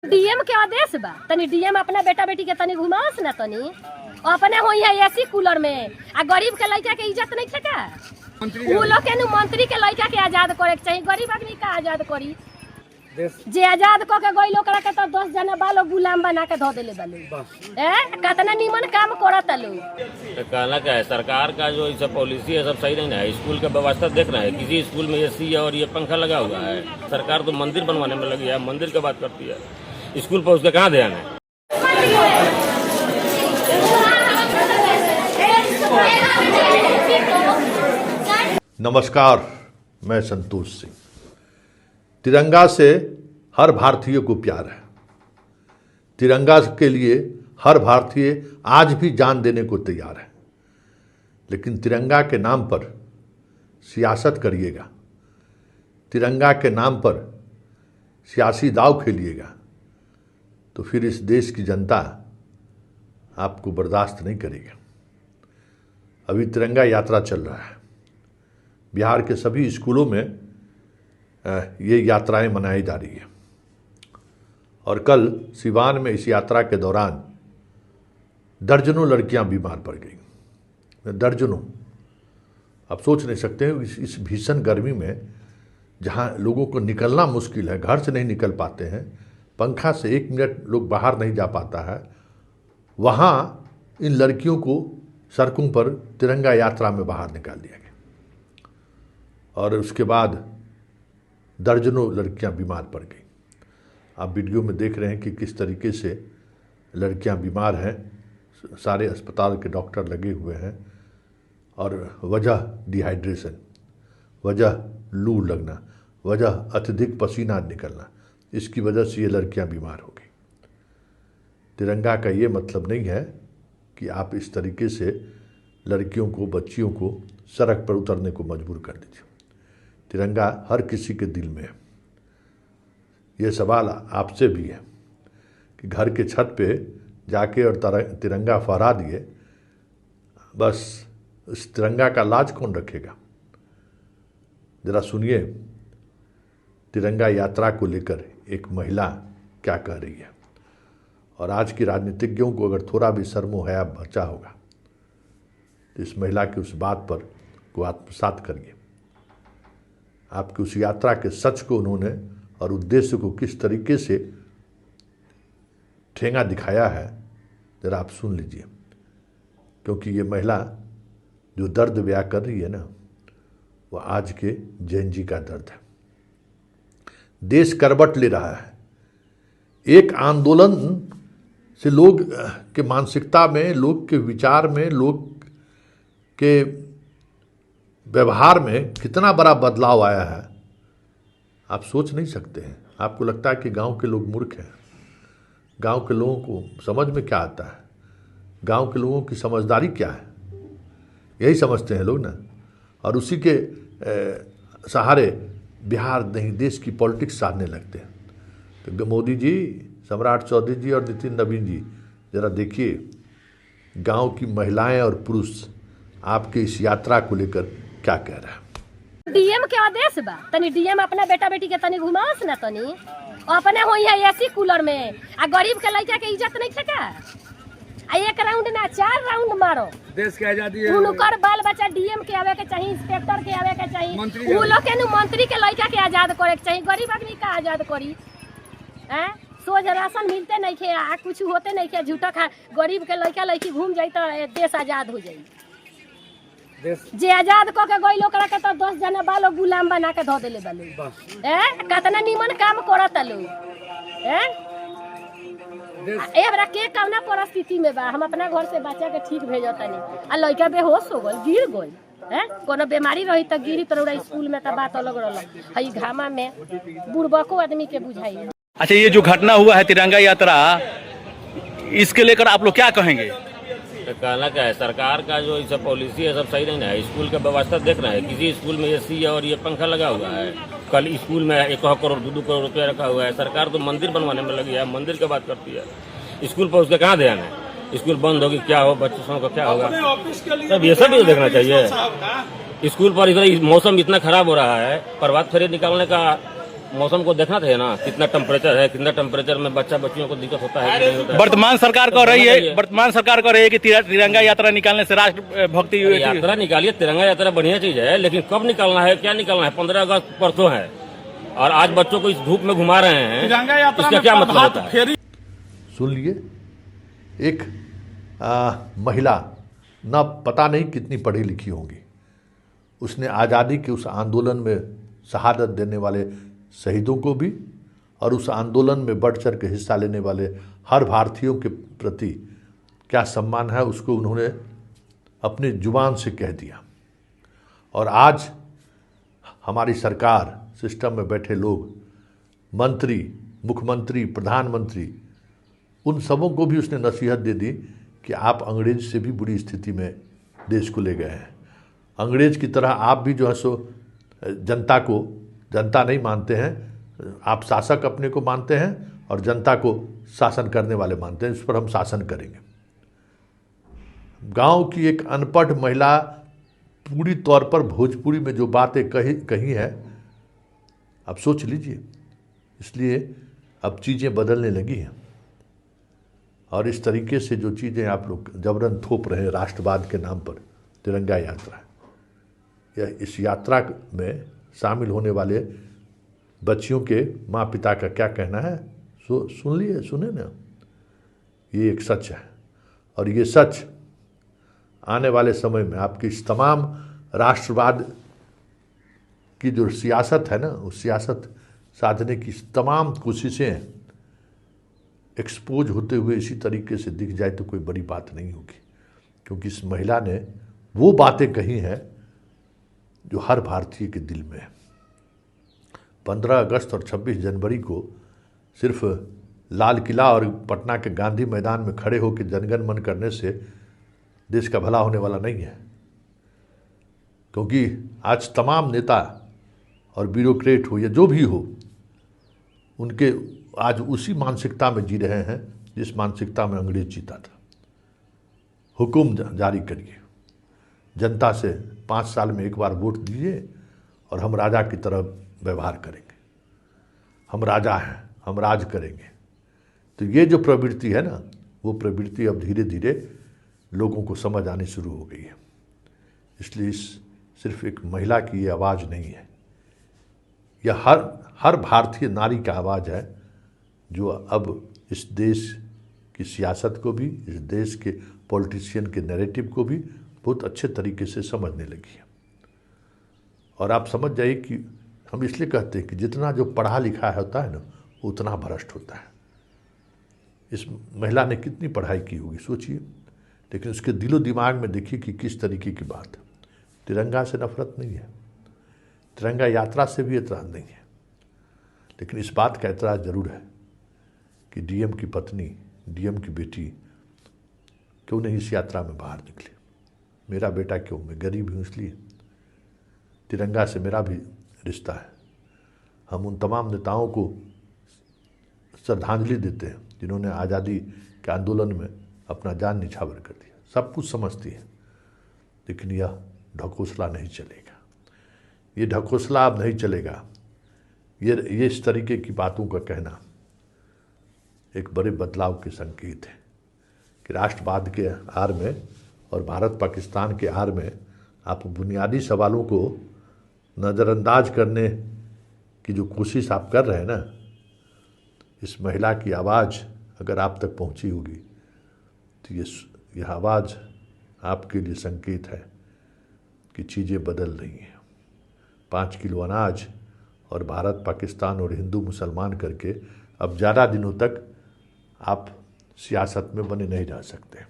DM के आदेश बा तनी डीएम अपना बेटा बेटी के तनी घुमाओस ना तनी अपने होई है एसी कूलर में आ गरीब के लड़का के इज्जत नहीं थे का उ लोग के मंत्री के लड़का के आजाद करे के चाहिए गरीब आदमी का आजाद करी जे आजाद क के गई लोग के तो 10 जना बालो गुलाम बना के धो देले बालो कितना निमन काम करत लो। तो कहना क्या है, सरकार का जो सब पॉलिसी है सब सही नहीं है। स्कूल का व्यवस्था देख रहे हैं, किसी स्कूल में एसी और ये पंखा लगा हुआ है। सरकार तो मंदिर बनवाने में लगी है, मंदिर की बात करती है, स्कूल पर उसका कहाँ ध्यान है। नमस्कार, मैं संतोष सिंह। तिरंगा से हर भारतीय को प्यार है। तिरंगा के लिए हर भारतीय आज भी जान देने को तैयार है। लेकिन तिरंगा के नाम पर सियासत करिएगा, तिरंगा के नाम पर सियासी दांव खेलिएगा तो फिर इस देश की जनता आपको बर्दाश्त नहीं करेगी। अभी तिरंगा यात्रा चल रहा है। बिहार के सभी स्कूलों में ये यात्राएं मनाई जा रही है और कल सिवान में इस यात्रा के दौरान दर्जनों लड़कियां बीमार पड़ गई। दर्जनों, आप सोच नहीं सकते हैं इस भीषण गर्मी में जहां लोगों को निकलना मुश्किल है, घर से नहीं निकल पाते हैं, पंखा से 1 मिनट लोग बाहर नहीं जा पाता है, वहाँ इन लड़कियों को सड़कों पर तिरंगा यात्रा में बाहर निकाल दिया गया और उसके बाद दर्जनों लड़कियां बीमार पड़ गई। आप वीडियो में देख रहे हैं कि किस तरीके से लड़कियां बीमार हैं, सारे अस्पताल के डॉक्टर लगे हुए हैं और वजह डिहाइड्रेशन, वजह लू लगना, वजह अत्यधिक पसीना निकलना, इसकी वजह से ये लड़कियां बीमार हो गई। तिरंगा का ये मतलब नहीं है कि आप इस तरीके से लड़कियों को, बच्चियों को सड़क पर उतरने को मजबूर कर दीजिए। तिरंगा हर किसी के दिल में है। ये सवाल आपसे भी है कि घर के छत पे जाके और तिरंगा फहरा दिए, बस इस तिरंगा का लाज कौन रखेगा। जरा सुनिए तिरंगा यात्रा को लेकर एक महिला क्या कह रही है। और आज के राजनीतिज्ञों को अगर थोड़ा भी शर्मो हया बचा होगा तो इस महिला की उस बात पर को आत्मसात करिए। आपकी उस यात्रा के सच को उन्होंने और उद्देश्य को किस तरीके से ठेंगा दिखाया है, जरा आप सुन लीजिए। क्योंकि ये महिला जो दर्द बयां कर रही है ना, वह आज के जैन जी का दर्द है। देश करवट ले रहा है। एक आंदोलन से लोग के मानसिकता में, लोग के विचार में, लोग के व्यवहार में कितना बड़ा बदलाव आया है, आप सोच नहीं सकते हैं। आपको लगता है कि गांव के लोग मूर्ख हैं। गांव के लोगों को समझ में क्या आता है, गांव के लोगों की समझदारी क्या है, यही समझते हैं लोग ना। और उसी के सहारे बिहार नहीं देश की पॉलिटिक्स साधने लगते हैं। तो मोदी जी, सम्राट चौधरी जी और नितिन नवीन जी, जरा देखिए गांव की महिलाएं और पुरुष आपके इस यात्रा को लेकर क्या कह रहा है। डीएम के आदेश बा तनी डीएम अपना बेटा बेटी के तनी घुमाओस ना तनी अपने होई है एसी कूलर में आ गरीब के लड़का के इज्जत नहीं थे का आ 1 राउंड ना 4 राउंड मारो। देश की आजादी है। उनकर बाल बच्चा डीएम के आवे के चाहिए, इंस्पेक्टर के आवे के चाहिए, उ लोग के मंत्री के लड़का के आजाद करे के चाहिए। गरीब आदमी का आजाद करी हैं। सोच राशन मिलते नहीं थे, आ कुछ होते नहीं थे, झूठा खा गरीब के लड़का लड़की घूम जाई तो देश आजाद हो जाई। जे आजाद क के गई लोग के तो 10 जना बालो गुलाम बना के धो देले बालो कितना निमन काम करत लो। एबरा के कौना परिस्थिति में बा, हम अपना घर से बच्चा के ठीक भेजतनी आ लड़का बेहोश हो गल, गिर गई कोनो बीमारी रही तो गिरी तो स्कूल में तो बात अलग रहल। हई घामा में बुढ़बको आदमी के बुझाई। अच्छा, ये जो घटना हुआ है तिरंगा यात्रा, इसके लेकर आप लोग क्या कहेंगे। तो कहना क्या है, सरकार का जो सब पॉलिसी है सब सही नहीं है। स्कूल का व्यवस्था देख रहे हैं, किसी स्कूल में एसी और ये पंखा लगा हुआ है। कल स्कूल में 1 करोड़ 2 करोड़ रुपया रखा हुआ है। सरकार तो मंदिर बनवाने में लगी है, मंदिर की बात करती है, स्कूल पर उसका कहाँ ध्यान है। स्कूल बंद होगी क्या हो, बच्चों का क्या होगा, तब ये सब भी देखना चाहिए। स्कूल पर इधर मौसम इतना खराब हो रहा है, प्रभात फेरी निकालने का मौसम को देखना चाहिए ना, कितना टेम्परेचर है, कितना टेम्परेचर में बच्चियों को दिक्कत होता है कि नहीं होता है। वर्तमान सरकार कह रही है कि तिरंगा यात्रा निकालने से राष्ट्र भक्ति यात्रा निकालिए, तिरंगा यात्रा बढ़िया चीज है, लेकिन कब निकालना है, क्या निकालना है? 15 अगस्त परसों है और आज बच्चों को इस धूप में घुमा रहे हैं, इसका क्या मतलब होता है? सुन लिए, एक महिला न पता नहीं कितनी पढ़ी लिखी होंगी, उसने आज़ादी के उस आंदोलन में शहादत देने वाले शहीदों को भी और उस आंदोलन में बढ़ चढ़ के हिस्सा लेने वाले हर भारतीयों के प्रति क्या सम्मान है उसको उन्होंने अपनी जुबान से कह दिया। और आज हमारी सरकार, सिस्टम में बैठे लोग, मंत्री, मुख्यमंत्री, प्रधानमंत्री, उन सबों को भी उसने नसीहत दे दी कि आप अंग्रेज से भी बुरी स्थिति में देश को ले गए हैं। अंग्रेज की तरह आप भी जो है सो जनता नहीं मानते हैं, आप शासक अपने को मानते हैं और जनता को शासन करने वाले मानते हैं, इस पर हम शासन करेंगे। गांव की एक अनपढ़ महिला पूरी तौर पर भोजपुरी में जो बातें कही है, अब सोच लीजिए। इसलिए अब चीज़ें बदलने लगी हैं और इस तरीके से जो चीज़ें आप लोग जबरन थोप रहे हैं राष्ट्रवाद के नाम पर, तिरंगा यात्रा, या इस यात्रा में शामिल होने वाले बच्चियों के माँ पिता का क्या कहना है, सुन लिए, सुने ना। ये एक सच है और ये सच आने वाले समय में आपकी इस तमाम राष्ट्रवाद की जो सियासत है ना, उस सियासत साधने की तमाम कोशिशें एक्सपोज होते हुए इसी तरीके से दिख जाए तो कोई बड़ी बात नहीं होगी, क्योंकि इस महिला ने वो बातें कही हैं जो हर भारतीय के दिल में है। 15 अगस्त और 26 जनवरी को सिर्फ लाल किला और पटना के गांधी मैदान में खड़े होकर जनगण मन करने से देश का भला होने वाला नहीं है, क्योंकि आज तमाम नेता और ब्यूरोक्रेट हो या जो भी हो, उनके आज उसी मानसिकता में जी रहे हैं जिस मानसिकता में अंग्रेज जीता था। हुकुम जारी करिए, जनता से 5 साल में एक बार वोट दीजिए और हम राजा की तरह व्यवहार करेंगे, हम राजा हैं, हम राज करेंगे। तो ये जो प्रवृत्ति है ना, वो प्रवृत्ति अब धीरे धीरे लोगों को समझ आनी शुरू हो गई है। इसलिए सिर्फ एक महिला की ये आवाज़ नहीं है, यह हर भारतीय नारी का आवाज़ है जो अब इस देश की सियासत को भी, इस देश के पॉलिटिशियन के नैरेटिव को भी बहुत अच्छे तरीके से समझने लगी है। और आप समझ जाइए कि हम इसलिए कहते हैं कि जितना जो पढ़ा लिखा होता है ना, उतना भ्रष्ट होता है। इस महिला ने कितनी पढ़ाई की होगी सोचिए, लेकिन उसके दिलो दिमाग में देखिए कि किस तरीके की बात है। तिरंगा से नफरत नहीं है, तिरंगा यात्रा से भी एतराज़ नहीं है, लेकिन इस बात का एतराज़ जरूर है कि डीएम की पत्नी, डीएम की बेटी क्यों नहीं इस यात्रा में बाहर निकले। मेरा बेटा क्यों, मैं गरीब हूँ इसलिए। तिरंगा से मेरा भी रिश्ता है। हम उन तमाम नेताओं को श्रद्धांजलि देते हैं जिन्होंने आज़ादी के आंदोलन में अपना जान निछावर कर दिया। सब कुछ समझती है, लेकिन यह ढकोसला नहीं चलेगा, ये ढकोसला अब नहीं चलेगा। ये इस तरीके की बातों का कहना एक बड़े बदलाव के संकेत है कि राष्ट्रवाद के आड़ में और भारत पाकिस्तान के आड़ में आप बुनियादी सवालों को नज़रअंदाज करने की जो कोशिश आप कर रहे हैं ना, इस महिला की आवाज़ अगर आप तक पहुंची होगी तो यह आवाज़ आपके लिए संकेत है कि चीज़ें बदल रही हैं। 5 किलो अनाज और भारत पाकिस्तान और हिंदू मुसलमान करके अब ज़्यादा दिनों तक आप सियासत में बने नहीं रह सकते।